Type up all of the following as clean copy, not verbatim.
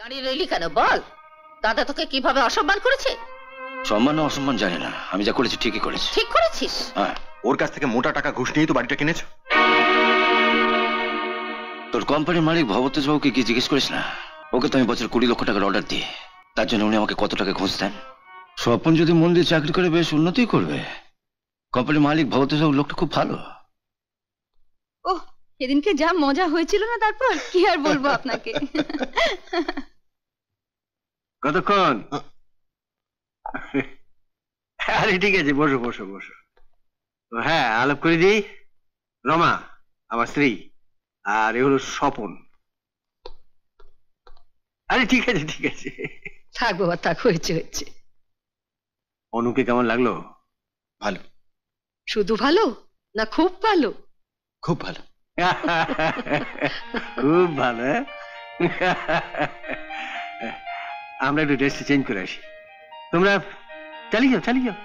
দাঁড়িয়ে রইলি কেন বল? দাদা তোকে কিভাবে অসম্মান করেছে? সম্মান না অসম্মান জানি না, আমি যা করেছি ঠিকই করেছি। ঠিক করেছিস? হ্যাঁ। ওর কাছ থেকে মোটা টাকা ঘুষ নিয়েই তো বাড়িটা কিনেছো। তোর কোম্পানির মালিক ভবতোষ বাবুকে কি জিজ্ঞেস করিস না? ওকে তো আমি বছর 20 লক্ষ টাকার অর্ডার দিই, তার জন্য উনি আমাকে কত টাকা ঘুষ দেন। স্বপন যদি মন দিয়ে চাকরি করে বেশ উন্নতি করবে। কোম্পানির মালিক ভবতোষ বাবু লোকটা খুব ভালো। ওহ, সেদিনকে যা মজা হয়েছিল না, তারপর কি আর বলবো আপনাকে। কতক্ষণ? আরে ঠিক আছে, বসো বসো বসো। হ্যাঁ, আলাপ করে দিই। রমা আমার স্ত্রী, আর এ হলো স্বপন। আরে ঠিক আছে ঠিক আছে। থাক বাবা থাক, হয়েছে হয়েছে। অনুকে কেমন লাগলো? ভালো, শুধু ভালো না খুব ভালো? খুব ভালো। খুব ভালো। আমরা একটু ড্রেসটা চেঞ্জ করে আসি, তোমরা চালিয়ে যাও চালিয়ে যাও।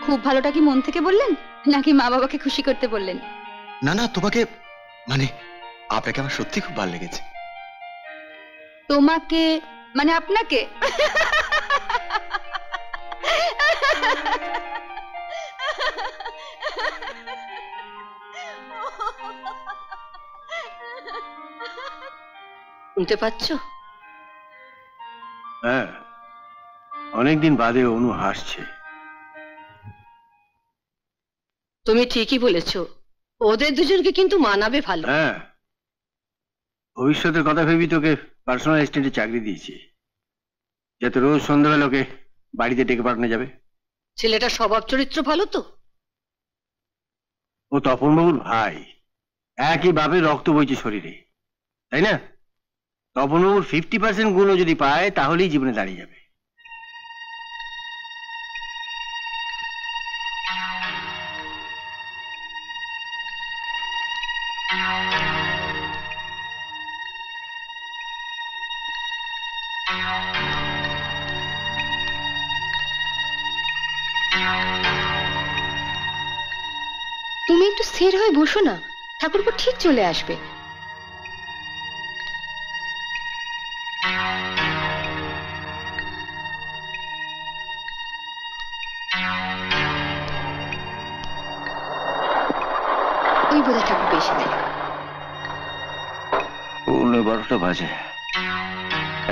খুব ভালোটা কি মন থেকে বললেন নাকি মা বাবাকে খুশি করতে বললেন? না না, তোমাকে মানে আপনাকে আমার সত্যি খুব ভালো লেগেছে। তোমাকে মানে আপনাকে? শুনতে পাচ্ছ? হ্যাঁ, অনেকদিন বাদে অনু হাসছে। তুমি ঠিকই বলেছো, ওদের দুজনকে কিন্তু মানাবে ভালো। হ্যাঁ, ভবিষ্যতের কথা ভেবেই তোকে পার্সোনাল অ্যাসিস্ট্যান্টে চাকরি দিয়েছি, যাতে রোজ সন্ধ্যাবেলা ওকে বাড়িতে ডেকে পাঠানো যাবে। ছেলেটা স্বভাব চরিত্র ভালো তো? ও তপন বাবুর ভাই, একই বাপের রক্ত বইছে শরীরে, তাই না? তপন বাবুর 50% গুণও যদি পায় তাহলেই জীবনে দাঁড়িয়ে যাবে। তুমি একটু স্থির হয়ে বসো না, ঠাকুরপো ঠিক চলে আসবে। ওই বোধহয় ঠাকুরপো এসে গেল। 12টা বাজে,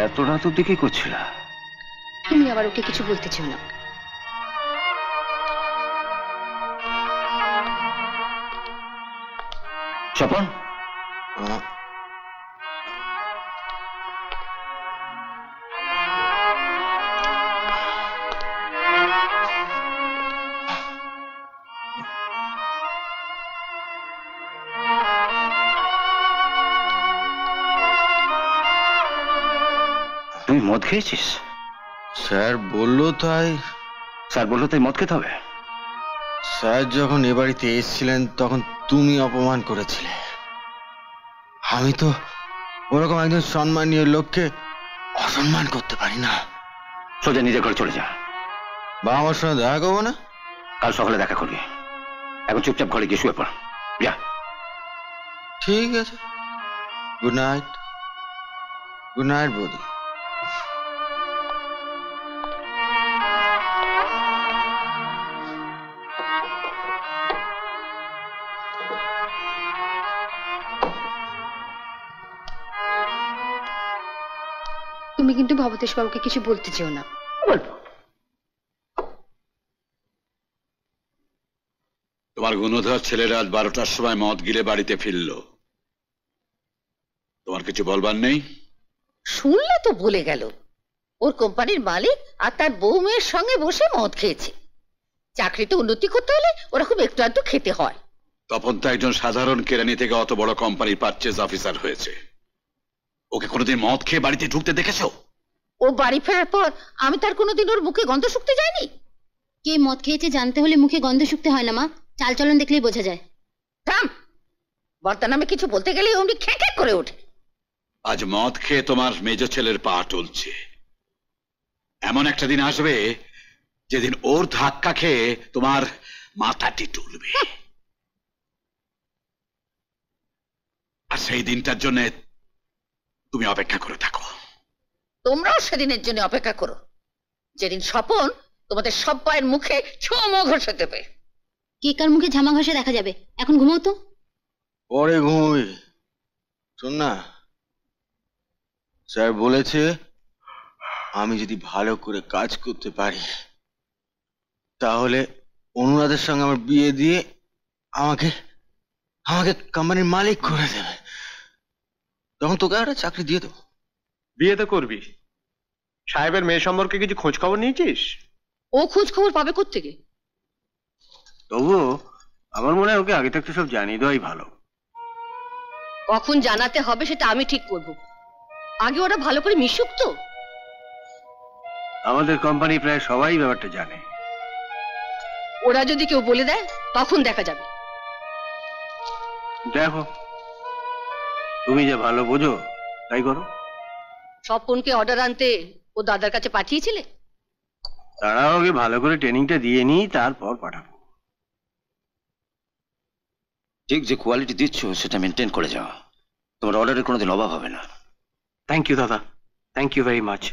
এত রাত অব্দি কি করছিল? তুমি আবার ওকে কিছু বলতে চাও না? স্বপন, তুই মদ খেয়েছিস? স্যার বললো তাই। স্যার বললো তাই মদ খেতে হবে? স্যার যখন এ বাড়িতে এসেছিলেন তখন তুমি অপমান করেছিলে। আমি তো ওরকম একজন সম্মানীয় লোককে অসম্মান করতে পারি না। সোজা নিজের ঘরে চলে যা। বা আমার সঙ্গে দেখা করবো না? কাল সকালে দেখা করবি। এখন চুপচাপ ঘরে গিয়ে শুয়ে পড়, যা। ঠিক আছে, গুড নাইট। গুড নাইট বৌদি। তুমি কিন্তু ভবতোষ বাবুকে কিছু বলতে চেও না। বলবো। তোমার গুণধর ছেলে রাত 12টার সময় মদ গিলে বাড়িতে ফিরল, তোমার কিছু বলবার নেই? শুনলে তো বলে গেল ওর কোম্পানির মালিক আর তার বউ মেয়ের সঙ্গে বসে মদ খেয়েছে। চাকরিতে উন্নতি করতে হলে ওরকম একটু আধটু খেতে হয়। তপন তো একজন সাধারণ কেরানি থেকে অত বড় কোম্পানির পারচেজ অফিসার হয়েছে। ওকে কোনোদিন মদ খেয়ে বাড়িতে ঢুকতে দেখেছো? ও বাড়ি ফেরার পর আমি তার কোনোদিন ওর মুখে গন্ধ শুকতে যাইনি। কে মদ খেয়েছে জানতে হলে মুখে গন্ধ শুকতে হয় না মা, চালচলন দেখলেই বোঝা যায়। থাম, বর্তা নামে কিছু বলতে গেলে অমনি খ্যাঁ খ্যাঁ করে ওঠে। আজ মদ খেয়ে তোমার মেজ ছেলের পা টলছে। এমন একটা দিন আসবে যেদিন ওর ধাক্কা খেয়ে তোমার মাথাটি টুলবে। আর সেই দিনটার জন্য তুমি অপেক্ষা করে থাকো। তোমরাও সেদিনের জন্য অপেক্ষা করো, যেদিন স্বপন তোমাদের সবাইয়ের মুখে ছোঁয়া ঘষে দেবে। কে কার মুখে ঝামা ঘষে দেখা যাবে, এখন ঘুমাও তো। পরে ঘুমোবি। শোন না, স্যার বলেছে আমি যদি ভালো করে কাজ করতে পারি তাহলে অনুরাধের সঙ্গে আমার বিয়ে দিয়ে আমাকে আমাকে কোম্পানির মালিক করে দেবে। তখন তোকে একটা চাকরি দিয়ে দেবো। বিয়ে তো করবি, সাহেবের মেয়ে সম্পর্কে কিছু খোঁজ খবর নিয়েছিস? ও খোঁজ খবর পাবে কোত্থেকে? তবুও আমার মনে হয় ওকে আগে থাকতে সব জানিয়ে দেওয়াই ভালো। কখন জানাতে হবে সেটা আমি ঠিক করব, আগে ওরা ভালো করে মিশুক তো। আমাদের কোম্পানি প্রায় সবাই ব্যাপারটা জানে। ওরা যদি কেউ বলে দেয় তখন দেখা যাবে। দেখো, তুমি যা ভালো বোঝো তাই করো। স্বপনকে অর্ডার আনতে ও দাদার কাছে পাঠিয়েছিলে? তারা ওকে ভালো করে ট্রেনিংটা দিয়ে নিই, তারপর পাঠাবো। ঠিক যে কোয়ালিটি দিচ্ছ সেটা মেনটেন করে যাও, তোমার অর্ডারের কোনোদিন অভাব হবে না। থ্যাংক ইউ দাদা, থ্যাংক ইউ ভেরি মাচ।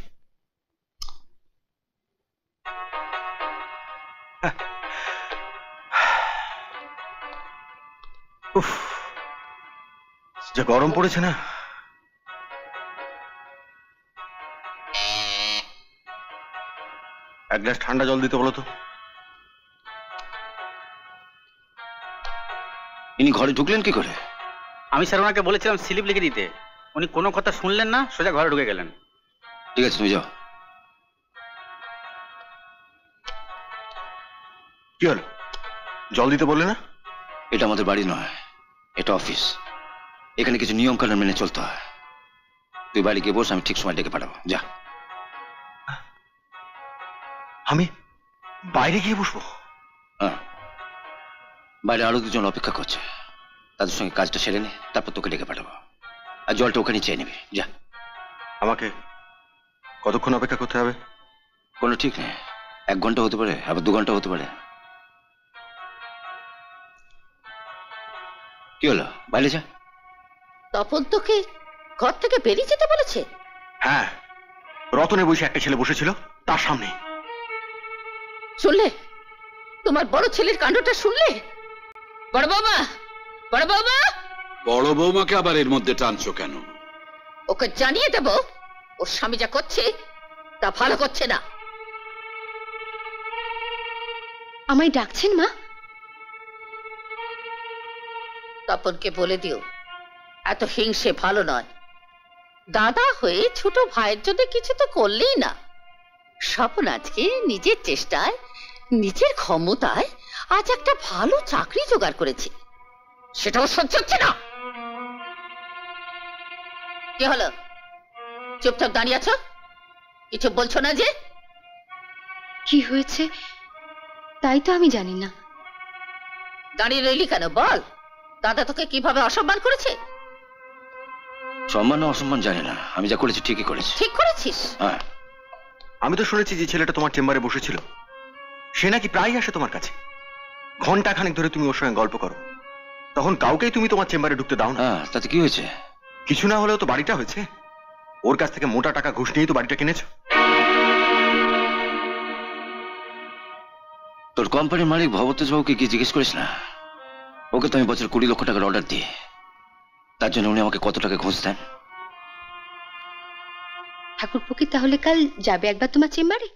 উফ, যা গরম পড়েছে না। এক গ্লাস ঠান্ডা জল দিতে বলো তো। ইনি ঘরে ঢুকলেন কি করে? আমি স্যার ওনাকে বলেছিলাম স্লিপ লিখে দিতে, উনি কোনো কথা শুনলেন না, সোজা ঘরে ঢুকে গেলেন। ঠিক আছে, তুমি যাও। কি হলো, জল দিতে বললে না? এটা আমাদের বাড়ি নয়, এটা অফিস। এখানে কিছু নিয়ম কানুন মেনে চলতে হয়। তুই বাড়ি গিয়ে বস, আমি ঠিক সময় ডেকে পাঠাবো। যা। আমি বাইরে গিয়ে বসবো? হ্যাঁ, বাইরে আরো দুজন অপেক্ষা করছে, তাদের সঙ্গে কাজটা সেরে নে, তারপর তোকে ডেকে পাঠাবো। আর জলটা ওখানে চেয়ে নিবি। যা। আমাকে কতক্ষণ অপেক্ষা করতে হবে? কোনো ঠিক নেই, 1 ঘন্টা হতে পারে, আবার 2 ঘন্টা হতে পারে। কি হলো, বাইরে যা। তপন তোকে ঘর থেকে বেরিয়ে যেতে বলেছে? হ্যাঁ, রতনে বসে একটা ছেলে বসেছিল তার সামনে। শুনলে? তোমার বড় ছেলের কাণ্ডটা শুনলে? বড় বাবা, বড় বাবা। বড় বৌমাকে আবার এর মধ্যে টানছো কেন? ওকে জানিয়ে দেব ওর স্বামী যা করছে তা ভালো করছে না। আমায় ডাকছেন মা? তপনকে বলে দিও এত হিংসে ভালো নয়। দাদা হয়ে ছোট ভাইয়ের জন্য কিছু তো করলেই না। স্বপন আজকে নিজের চেষ্টায়, নিজের ক্ষমতায় আজ একটা ভালো চাকরি জোগাড় করেছে, সেটাও সহ্য হচ্ছে না। কি হলো, চুপচাপ দাঁড়িয়ে আছো, কিছু বলছো না যে? কি হয়েছে তাই তো আমি জানি না। দাঁড়িয়ে রইলি কেন, বল। দাদা তোকে কিভাবে অসম্মান করেছে? সম্মান না অসম্মান জানি না, আমি যা করেছি ঠিকই করেছি। ঠিক করেছিস? হ্যাঁ। আমি তো শুনেছি যে ছেলেটা তোমার চেম্বারে বসেছিল সে নাকি প্রায় আসে তোমার কাছে। ঘন্টা খানেক ধরে তুমি ওর সঙ্গে গল্প করো, তখন কাউকেই তুমি তোমার চেম্বারে ঢুকতে দাও না। হ্যাঁ, তাতে কি হয়েছে? কিছু না হলেও তো বাড়িটা হয়েছে। ওর কাছ থেকে মোটা টাকা ঘুষ নিয়েই তো বাড়িটা কিনেছো। তোর কোম্পানির মালিক ভবতোষ বাবুকে কি জিজ্ঞেস করিস না? ওকে তো আমি বছর 20 লক্ষ টাকার অর্ডার দিই, তার জন্য উনি আমাকে কত টাকা ঘুষ দেন। ঠাকুরপো কি তাহলে কাল যাবে একবার তোমার চেম্বারে?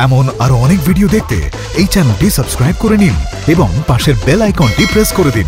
এমন আরো অনেক ভিডিও দেখতে এই চ্যানেলটি সাবস্ক্রাইব করে নিন এবং পাশের বেল আইকনটি প্রেস করে দিন।